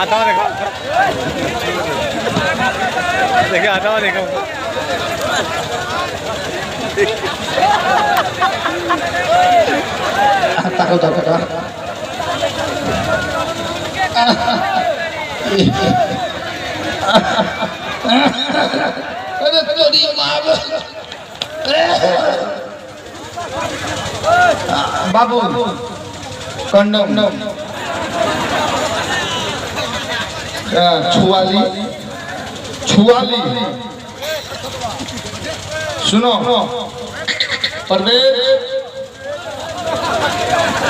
आता हुआ देखो, देखिए आता हुआ देखो। takut takut ada tadi maaf babu kondom छुआली छुआली सुनो परवेज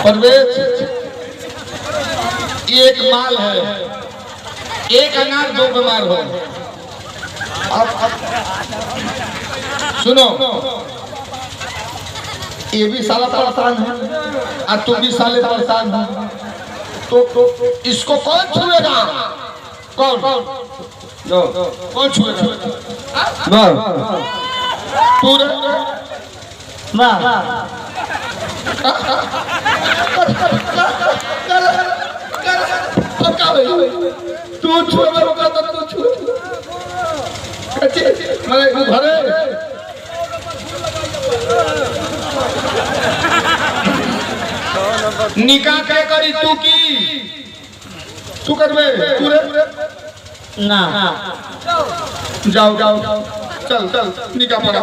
परवेज एक माल है, एक अनार दो बीमार हो। अब सुनो ये भी साला परेशान है और तुम भी साले परेशान हो, तो इसको कौन छुएगा? कौन कौन छुएगा? तू ना तू छुएगा तो तू छू मैं घरे निकाह क्या करी तू की तू करबे तू रे ना जाओ जाओ चल चल निकाह पड़ा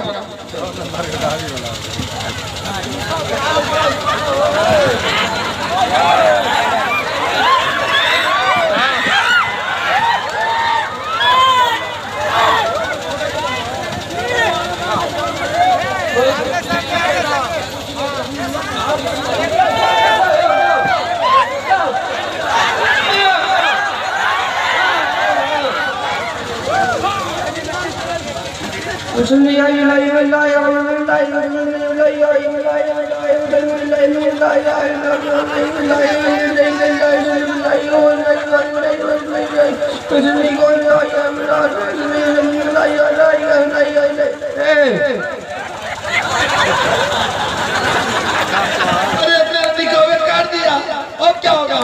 अब क्या होगा?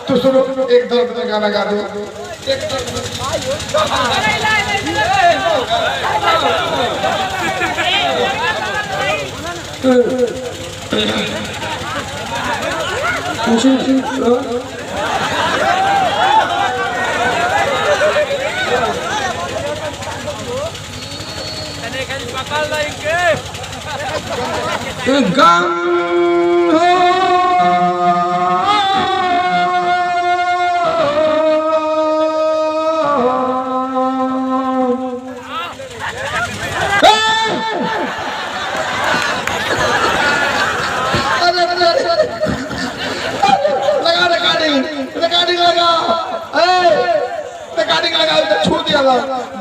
तो सुनो एक दो गाना गा दो। गम हो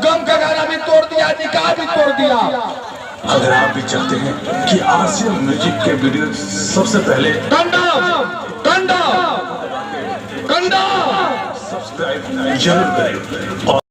गम का गाना भी तोड़ दिया, निकाह भी तोड़ दिया। अगर आप भी चाहते हैं कि आसिया म्यूजिक के वीडियो सबसे पहले सब्सक्राइब जरूर करें।